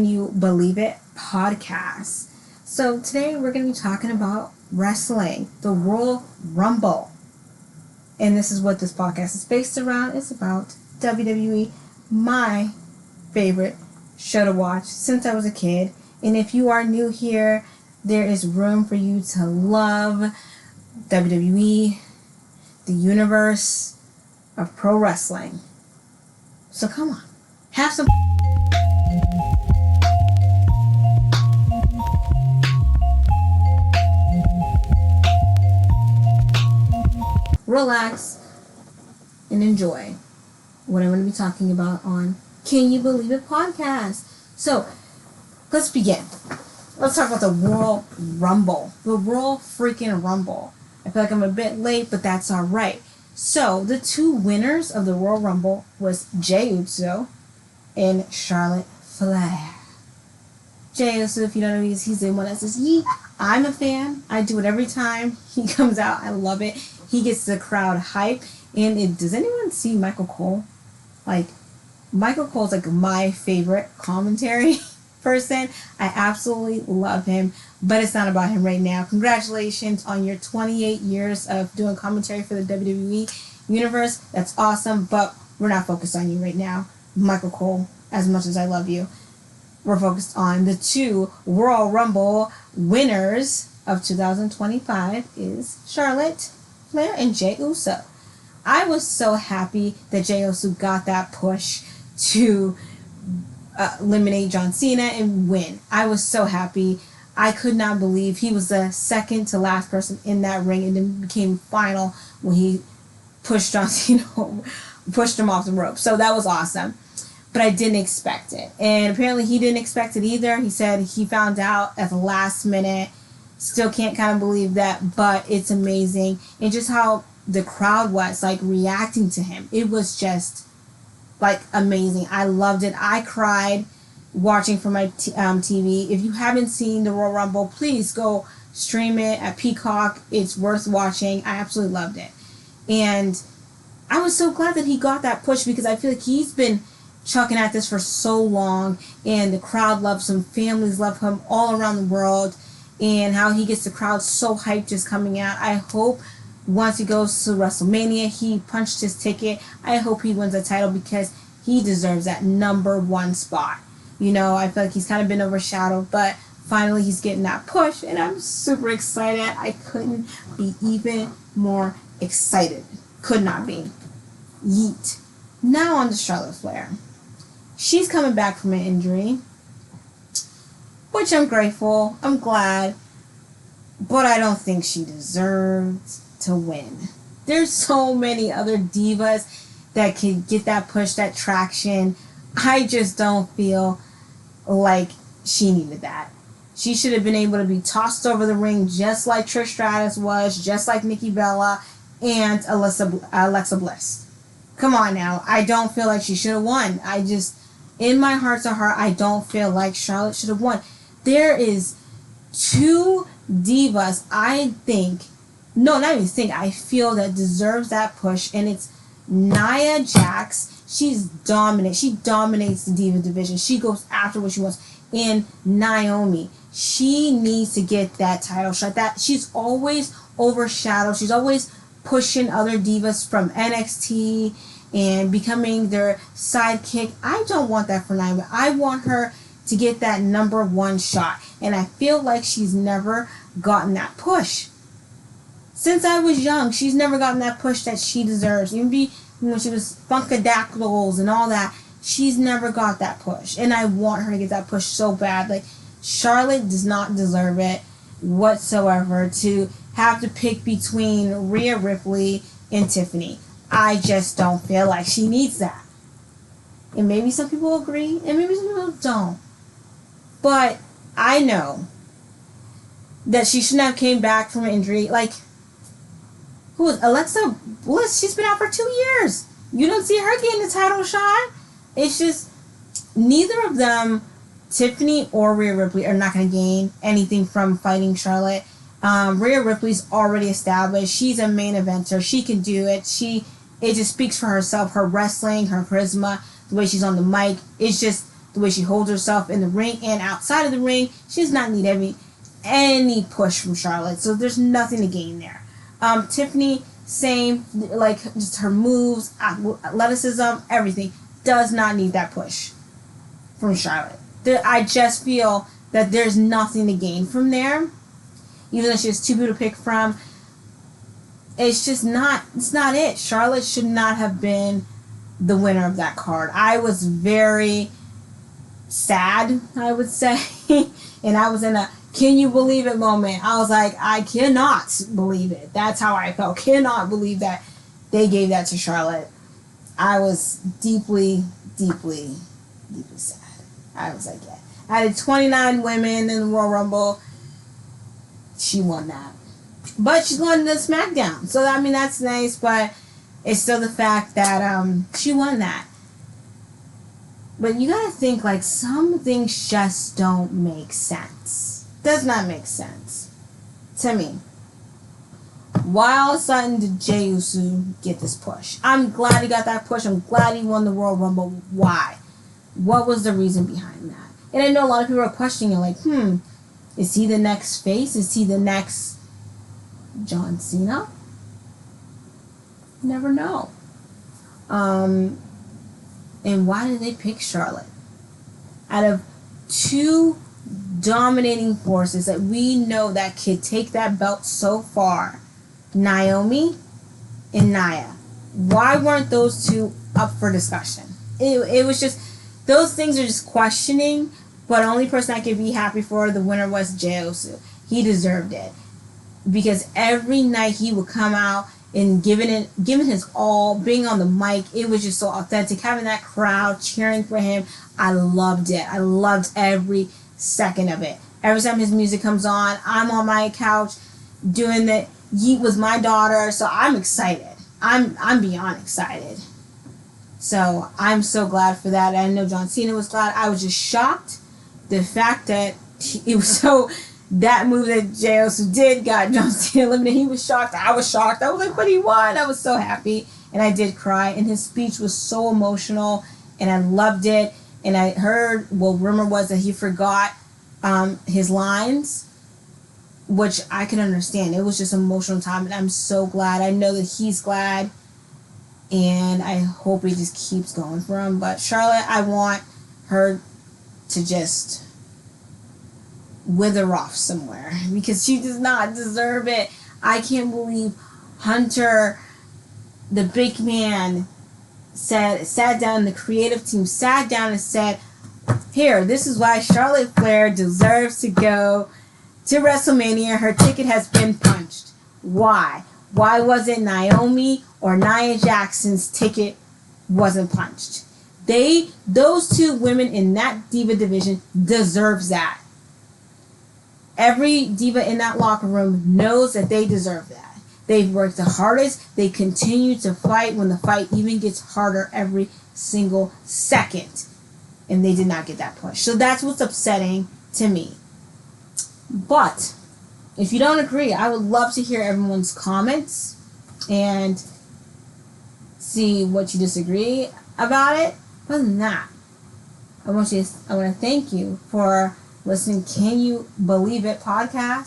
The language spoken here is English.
You Believe It podcast. So today we're going to be talking about wrestling, the Royal Rumble. And this is what this podcast is based around. It's about WWE, my favorite show to watch since I was a kid. And if you are new here, there is room for you to love WWE, the universe of pro wrestling. So come on, have some relax and enjoy what I'm going to be talking about on Can You Believe It podcast. So let's begin. Let's talk about the Royal Rumble. The Royal freaking Rumble. I feel like I'm a bit late, but that's all right. So the two winners of the Royal Rumble was Jey Uso and Charlotte Flair. Jey Uso, if you don't know, he's the one that says, "Yeet." I'm a fan. I do it every time he comes out. I love it. He gets the crowd hype. And does anyone see Michael Cole? Michael Cole's my favorite commentary person. I absolutely love him. But it's not about him right now. Congratulations on your 28 years of doing commentary for the WWE Universe. That's awesome. But we're not focused on you right now, Michael Cole, as much as I love you. We're focused on the two Royal Rumble winners of 2025 is Charlotte Flair and Jey Uso. I was so happy that Jey Uso got that push to eliminate John Cena and win. I was so happy. I could not believe he was the second to last person in that ring and then became final when he pushed John Cena, pushed him off the rope. So that was awesome. But I didn't expect it. And apparently he didn't expect it either. He said he found out at the last minute. Still can't kind of believe that, but it's amazing. And just how the crowd was reacting to him. It was just amazing. I loved it. I cried watching from my TV. If you haven't seen the Royal Rumble, please go stream it at Peacock. It's worth watching. I absolutely loved it. And I was so glad that he got that push because I feel like he's been chucking at this for so long and the crowd loves him. Families love him all around the world. And how he gets the crowd so hyped just coming out. I hope once he goes to WrestleMania, he punched his ticket. I hope he wins the title because he deserves that number one spot. I feel like he's kind of been overshadowed, but finally he's getting that push, and I'm super excited. I couldn't be even more excited. Could not be. Yeet. Now on to Charlotte Flair. She's coming back from an injury, which I'm grateful. I'm glad. But I don't think she deserves to win. There's so many other divas that can get that push, that traction. I just don't feel like she needed that. She should have been able to be tossed over the ring just like Trish Stratus was, just like Nikki Bella and Alexa Bliss. Come on now. I don't feel like she should have won. In my heart to heart, I don't feel like Charlotte should have won. There is two divas I feel that deserves that push, and it's Nia Jax. She's dominant. She dominates the diva division. She goes after what she wants. And Naomi, she needs to get that title shot. That she's always overshadowed. She's always pushing other divas from NXT and becoming their sidekick. I don't want that for Naomi. I want her to get that number one shot. And I feel like she's never gotten that push. Since I was young, she's never gotten that push that she deserves. Even when she was Funkadactyls and all that, she's never got that push. And I want her to get that push so bad. Charlotte does not deserve it whatsoever to have to pick between Rhea Ripley and Tiffany. I just don't feel like she needs that. And maybe some people agree, and maybe some people don't. But I know that she shouldn't have came back from an injury. Who is Alexa Bliss? She's been out for 2 years. You don't see her getting the title shot. It's just neither of them, Tiffany or Rhea Ripley, are not going to gain anything from fighting Charlotte. Rhea Ripley's already established. She's a main eventer. She can do it. It just speaks for herself. Her wrestling, her charisma, the way she's on the mic. It's just the way she holds herself in the ring and outside of the ring. She does not need any push from Charlotte, so there's nothing to gain there. Tiffany, same, like just her moves, athleticism, everything, does not need that push from Charlotte. I just feel that there's nothing to gain from there, even though she has two people to pick from. It's not it. Charlotte should not have been the winner of that card. I was very sad, I would say, and I was in a can you believe it moment. I was like, I cannot believe it. That's how I felt. Cannot believe that they gave that to Charlotte. I was deeply, deeply, deeply sad. I was like, yeah. Out of 29 women in the Royal Rumble, she won that. But she's going to SmackDown. So, I mean, that's nice, but it's still the fact that she won that. But you gotta think, like, some things just don't make sense. Does not make sense to me. Why all of a sudden did Jey Uso get this push? I'm glad he got that push. I'm glad he won the Royal Rumble. Why? What was the reason behind that? And I know a lot of people are questioning, like, is he the next face? Is he the next John Cena? Never know. And why did they pick Charlotte? Out of two dominating forces that we know that could take that belt so far, Naomi and Nia. Why weren't those two up for discussion? It was just, those things are just questioning, but the only person I could be happy for, the winner, was Jey Uso. He deserved it. Because every night he would come out and giving his all, being on the mic, it was just so authentic. Having that crowd cheering for him, I loved it. I loved every second of it. Every time his music comes on, I'm on my couch doing the yeet with my daughter, so I'm excited. I'm beyond excited. So I'm so glad for that. I know John Cena was glad. I was just shocked. The fact that it was so, that move that Jey Uso did got John Cena eliminated. He was shocked. I was shocked. I was like, but he won. I was so happy. And I did cry. And his speech was so emotional. And I loved it. And I heard, well, rumor was that he forgot his lines, which I can understand. It was just an emotional time. And I'm so glad. I know that he's glad. And I hope he just keeps going for him. But Charlotte, I want her to just wither off somewhere, because she does not deserve it. I can't believe Hunter, the big man, sat down, the creative team sat down and said, here, this is why Charlotte Flair deserves to go to WrestleMania. Her ticket has been punched. Why? Why wasn't Naomi or Nia Jackson's ticket wasn't punched? Those two women in that diva division deserves that. Every diva in that locker room knows that they deserve that. They've worked the hardest. They continue to fight when the fight even gets harder every single second. And they did not get that push. So that's what's upsetting to me. But if you don't agree, I would love to hear everyone's comments and see what you disagree about it. Other than that, I want to thank you for listening. Can You Believe It podcast.